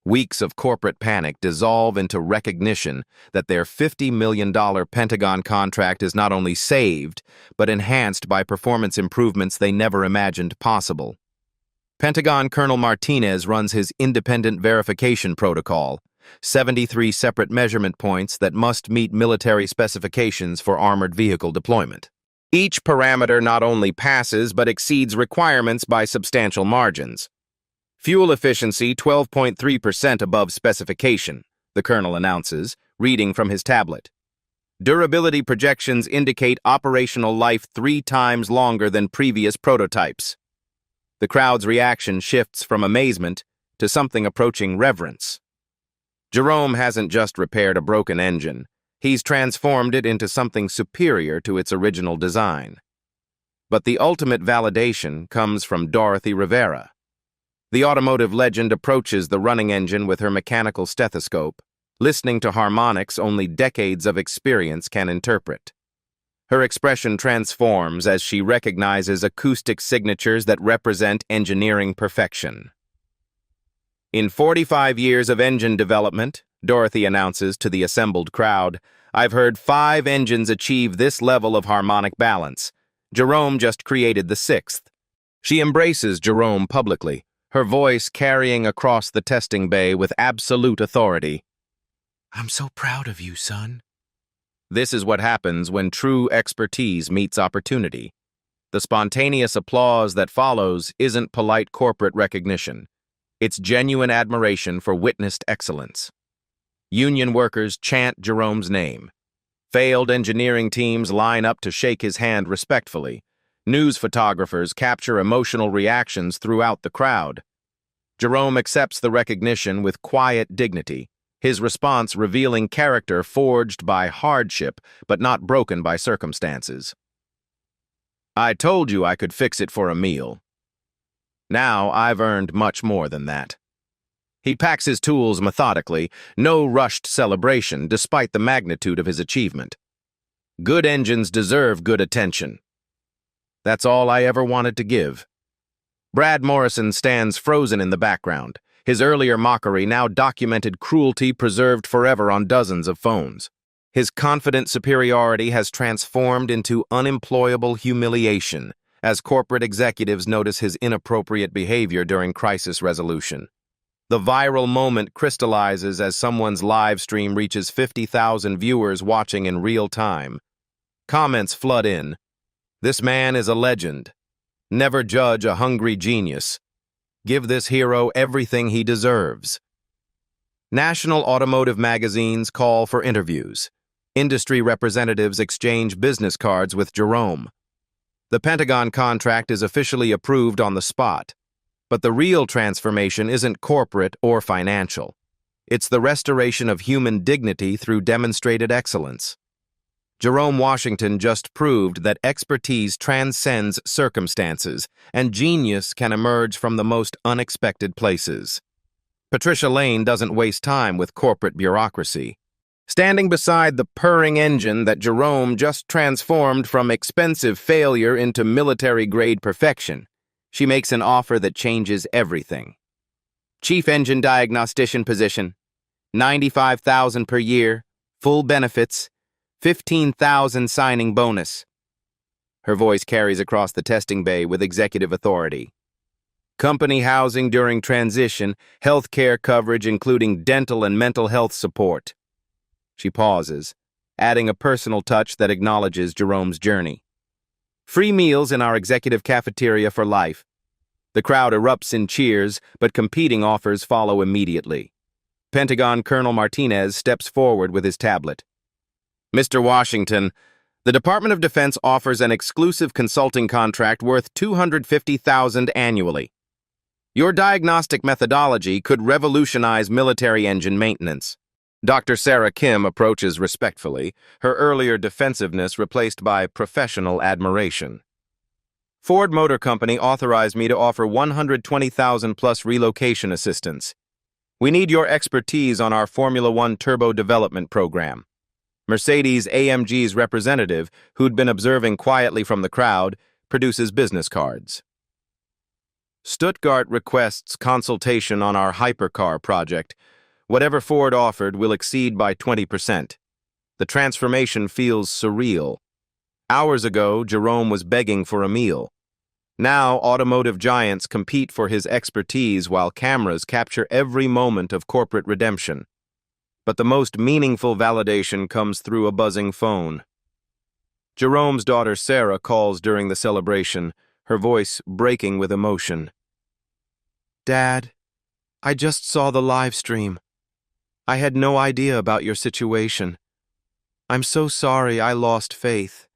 Weeks of corporate panic dissolve into recognition that their $50 million Pentagon contract is not only saved, but enhanced by performance improvements they never imagined possible. Pentagon Colonel Martinez runs his independent verification protocol, 73 separate measurement points that must meet military specifications for armored vehicle deployment. Each parameter not only passes but exceeds requirements by substantial margins. Fuel efficiency 12.3% above specification, the colonel announces, reading from his tablet. Durability projections indicate operational life 3 times longer than previous prototypes. The crowd's reaction shifts from amazement to something approaching reverence. Jerome hasn't just repaired a broken engine, he's transformed it into something superior to its original design. But the ultimate validation comes from Dorothy Rivera. The automotive legend approaches the running engine with her mechanical stethoscope, listening to harmonics only decades of experience can interpret. Her expression transforms as she recognizes acoustic signatures that represent engineering perfection. In 45 years of engine development, Dorothy announces to the assembled crowd, I've heard 5 engines achieve this level of harmonic balance. Jerome just created the 6th. She embraces Jerome publicly, her voice carrying across the testing bay with absolute authority. I'm so proud of you, son. This is what happens when true expertise meets opportunity. The spontaneous applause that follows isn't polite corporate recognition. It's genuine admiration for witnessed excellence. Union workers chant Jerome's name. Failed engineering teams line up to shake his hand respectfully. News photographers capture emotional reactions throughout the crowd. Jerome accepts the recognition with quiet dignity, his response revealing character forged by hardship but not broken by circumstances. I told you I could fix it for a meal. Now I've earned much more than that. He packs his tools methodically, no rushed celebration despite the magnitude of his achievement. Good engines deserve good attention. That's all I ever wanted to give. Brad Morrison stands frozen in the background, his earlier mockery now documented cruelty preserved forever on dozens of phones. His confident superiority has transformed into unemployable humiliation as corporate executives notice his inappropriate behavior during crisis resolution. The viral moment crystallizes as someone's live stream reaches 50,000 viewers watching in real time. Comments flood in. This man is a legend. Never judge a hungry genius. Give this hero everything he deserves. National automotive magazines call for interviews. Industry representatives exchange business cards with Jerome. The Pentagon contract is officially approved on the spot. But the real transformation isn't corporate or financial. It's the restoration of human dignity through demonstrated excellence. Jerome Washington just proved that expertise transcends circumstances, and genius can emerge from the most unexpected places. Patricia Lane doesn't waste time with corporate bureaucracy. Standing beside the purring engine that Jerome just transformed from expensive failure into military-grade perfection, she makes an offer that changes everything. Chief engine diagnostician position, $95,000 per year, full benefits, 15,000 signing bonus. Her voice carries across the testing bay with executive authority. Company housing during transition, health care coverage including dental and mental health support. She pauses, adding a personal touch that acknowledges Jerome's journey. Free meals in our executive cafeteria for life. The crowd erupts in cheers, but competing offers follow immediately. Pentagon Colonel Martinez steps forward with his tablet. Mr. Washington, the Department of Defense offers an exclusive consulting contract worth $250,000 annually. Your diagnostic methodology could revolutionize military engine maintenance. Dr. Sarah Kim approaches respectfully, her earlier defensiveness replaced by professional admiration. Ford Motor Company authorized me to offer $120,000 plus relocation assistance. We need your expertise on our Formula One turbo development program. Mercedes-AMG's representative, who'd been observing quietly from the crowd, produces business cards. Stuttgart requests consultation on our hypercar project. Whatever Ford offered will exceed by 20%. The transformation feels surreal. Hours ago, Jerome was begging for a meal. Now, automotive giants compete for his expertise while cameras capture every moment of corporate redemption. But the most meaningful validation comes through a buzzing phone. Jerome's daughter Sarah calls during the celebration, her voice breaking with emotion. Dad, I just saw the live stream. I had no idea about your situation. I'm so sorry I lost faith.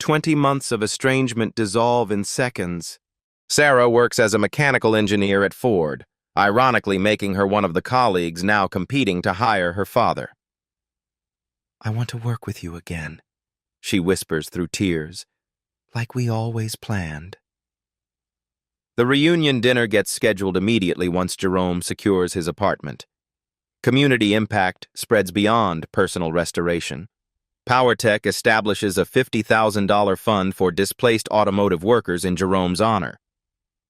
20 months of estrangement dissolve in seconds. Sarah works as a mechanical engineer at Ford, ironically making her one of the colleagues now competing to hire her father. I want to work with you again, she whispers through tears, like we always planned. The reunion dinner gets scheduled immediately once Jerome secures his apartment. Community impact spreads beyond personal restoration. PowerTech establishes a $50,000 fund for displaced automotive workers in Jerome's honor.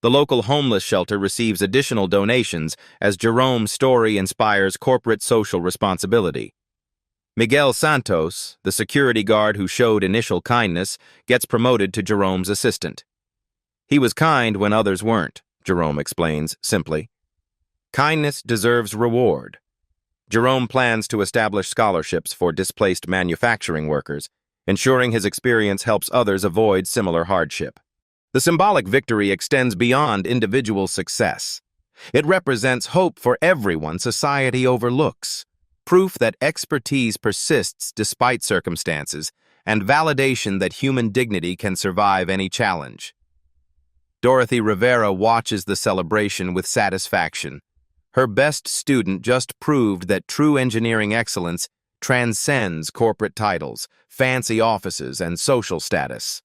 The local homeless shelter receives additional donations as Jerome's story inspires corporate social responsibility. Miguel Santos, the security guard who showed initial kindness, gets promoted to Jerome's assistant. He was kind when others weren't, Jerome explains simply. Kindness deserves reward. Jerome plans to establish scholarships for displaced manufacturing workers, ensuring his experience helps others avoid similar hardship. The symbolic victory extends beyond individual success. It represents hope for everyone society overlooks, proof that expertise persists despite circumstances, and validation that human dignity can survive any challenge. Dorothy Rivera watches the celebration with satisfaction. Her best student just proved that true engineering excellence transcends corporate titles, fancy offices, and social status.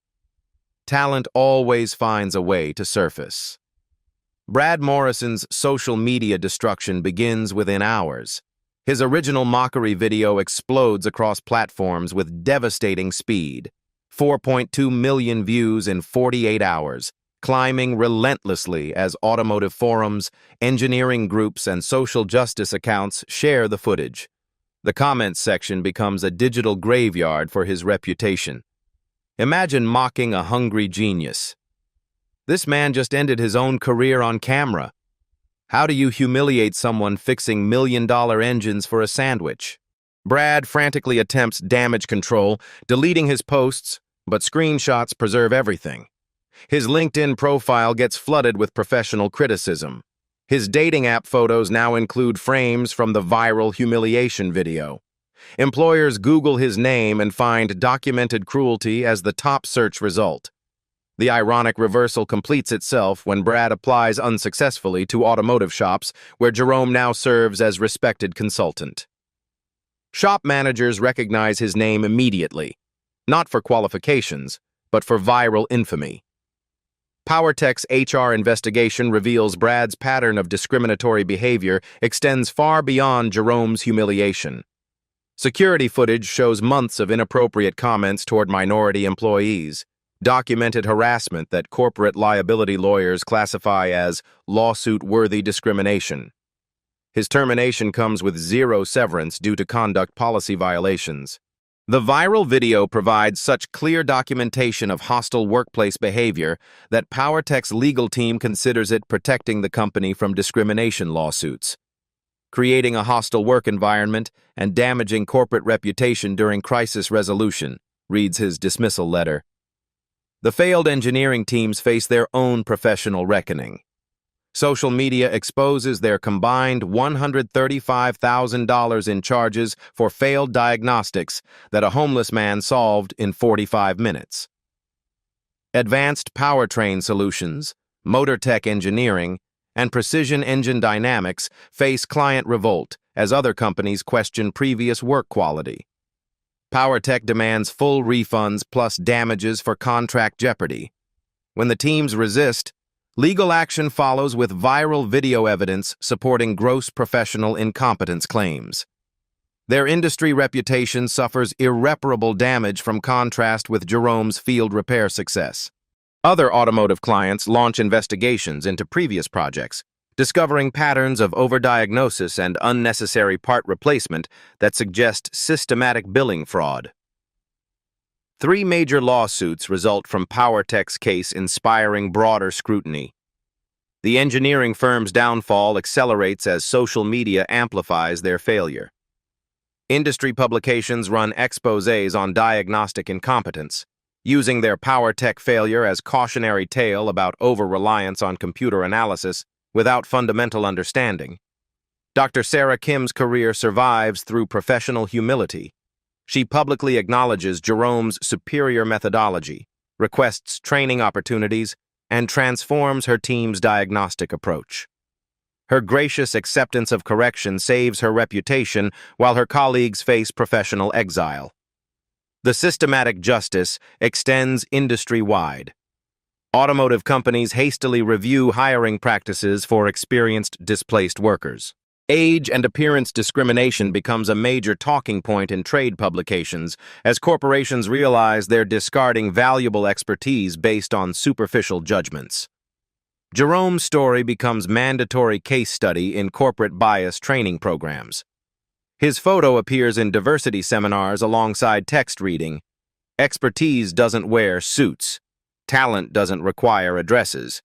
Talent always finds a way to surface. Brad Morrison's social media destruction begins within hours. His original mockery video explodes across platforms with devastating speed. 4.2 million views in 48 hours. Climbing relentlessly as automotive forums, engineering groups, and social justice accounts share the footage. The comments section becomes a digital graveyard for his reputation. Imagine mocking a hungry genius. This man just ended his own career on camera. How do you humiliate someone fixing million-dollar engines for a sandwich? Brad frantically attempts damage control, deleting his posts, but screenshots preserve everything. His LinkedIn profile gets flooded with professional criticism. His dating app photos now include frames from the viral humiliation video. Employers Google his name and find documented cruelty as the top search result. The ironic reversal completes itself when Brad applies unsuccessfully to automotive shops, where Jerome now serves as respected consultant. Shop managers recognize his name immediately, not for qualifications, but for viral infamy. PowerTech's HR investigation reveals Brad's pattern of discriminatory behavior extends far beyond Jerome's humiliation. Security footage shows months of inappropriate comments toward minority employees, documented harassment that corporate liability lawyers classify as lawsuit-worthy discrimination. His termination comes with zero severance due to conduct policy violations. The viral video provides such clear documentation of hostile workplace behavior that PowerTech's legal team considers it protecting the company from discrimination lawsuits. Creating a hostile work environment and damaging corporate reputation during crisis resolution, reads his dismissal letter. The failed engineering teams face their own professional reckoning. Social media exposes their combined $135,000 in charges for failed diagnostics that a homeless man solved in 45 minutes. Advanced powertrain solutions, motor tech engineering, and precision engine dynamics face client revolt as other companies question previous work quality. PowerTech demands full refunds plus damages for contract jeopardy. When the teams resist, legal action follows with viral video evidence supporting gross professional incompetence claims. Their industry reputation suffers irreparable damage from contrast with Jerome's field repair success. Other automotive clients launch investigations into previous projects, discovering patterns of overdiagnosis and unnecessary part replacement that suggest systematic billing fraud. 3 major lawsuits result from PowerTech's case, inspiring broader scrutiny. The engineering firm's downfall accelerates as social media amplifies their failure. Industry publications run exposés on diagnostic incompetence, using their PowerTech failure as cautionary tale about over-reliance on computer analysis without fundamental understanding. Dr. Sarah Kim's career survives through professional humility. She publicly acknowledges Jerome's superior methodology, requests training opportunities, and transforms her team's diagnostic approach. Her gracious acceptance of correction saves her reputation while her colleagues face professional exile. The systematic justice extends industry-wide. Automotive companies hastily review hiring practices for experienced displaced workers. Age and appearance discrimination becomes a major talking point in trade publications as corporations realize they're discarding valuable expertise based on superficial judgments. Jerome's story becomes mandatory case study in corporate bias training programs. His photo appears in diversity seminars alongside text reading, "Expertise doesn't wear suits. Talent doesn't require addresses.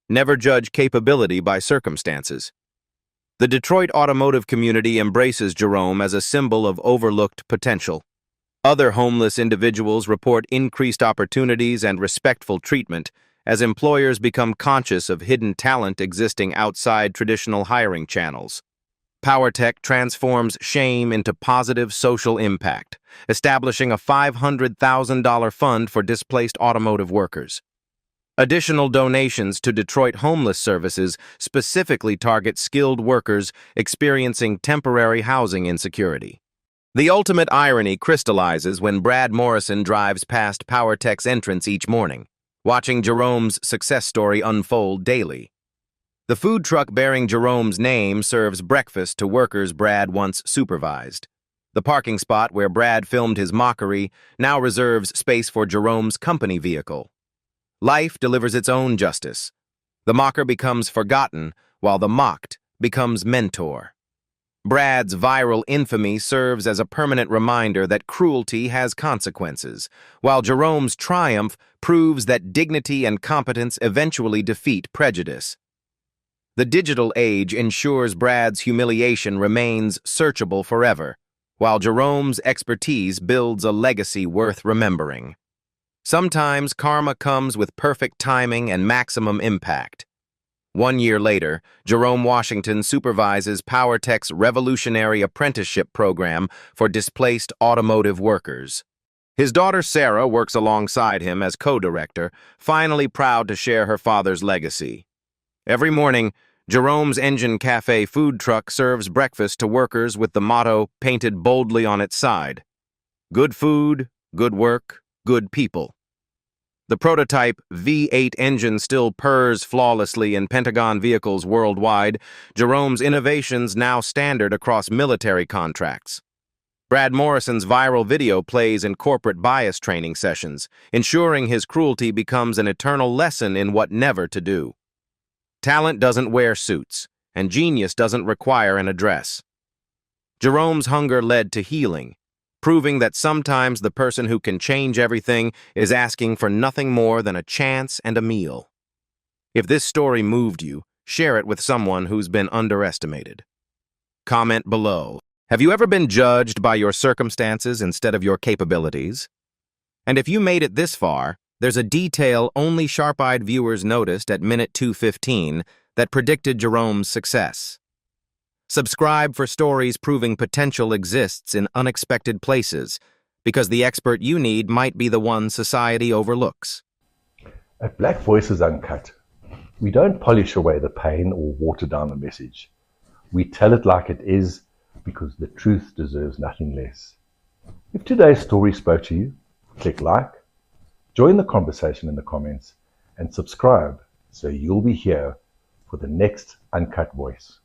Never judge capability by circumstances." The Detroit automotive community embraces Jerome as a symbol of overlooked potential. Other homeless individuals report increased opportunities and respectful treatment as employers become conscious of hidden talent existing outside traditional hiring channels. PowerTech transforms shame into positive social impact, establishing a $500,000 fund for displaced automotive workers. Additional donations to Detroit Homeless Services specifically target skilled workers experiencing temporary housing insecurity. The ultimate irony crystallizes when Brad Morrison drives past PowerTech's entrance each morning, watching Jerome's success story unfold daily. The food truck bearing Jerome's name serves breakfast to workers Brad once supervised. The parking spot where Brad filmed his mockery now reserves space for Jerome's company vehicle. Life delivers its own justice. The mocker becomes forgotten, while the mocked becomes mentor. Brad's viral infamy serves as a permanent reminder that cruelty has consequences, while Jerome's triumph proves that dignity and competence eventually defeat prejudice. The digital age ensures Brad's humiliation remains searchable forever, while Jerome's expertise builds a legacy worth remembering. Sometimes karma comes with perfect timing and maximum impact. 1 year later, Jerome Washington supervises PowerTech's revolutionary apprenticeship program for displaced automotive workers. His daughter Sarah works alongside him as co-director, finally proud to share her father's legacy. Every morning, Jerome's Engine Cafe food truck serves breakfast to workers with the motto painted boldly on its side: "Good food, good work, good people." The prototype V8 engine still purrs flawlessly in Pentagon vehicles worldwide. Jerome's innovations now standard across military contracts. Brad Morrison's viral video plays in corporate bias training sessions, ensuring his cruelty becomes an eternal lesson in what never to do. Talent doesn't wear suits, and genius doesn't require an address. Jerome's hunger led to healing, proving that sometimes the person who can change everything is asking for nothing more than a chance and a meal. If this story moved you, share it with someone who's been underestimated. Comment below. Have you ever been judged by your circumstances instead of your capabilities? And if you made it this far, there's a detail only sharp-eyed viewers noticed at minute 2:15 that predicted Jerome's success. Subscribe for stories proving potential exists in unexpected places, because the expert you need might be the one society overlooks. At Black Voices Uncut, we don't polish away the pain or water down the message. We tell it like it is, because the truth deserves nothing less. If today's story spoke to you, click like, join the conversation in the comments, and subscribe so you'll be here for the next Uncut Voice.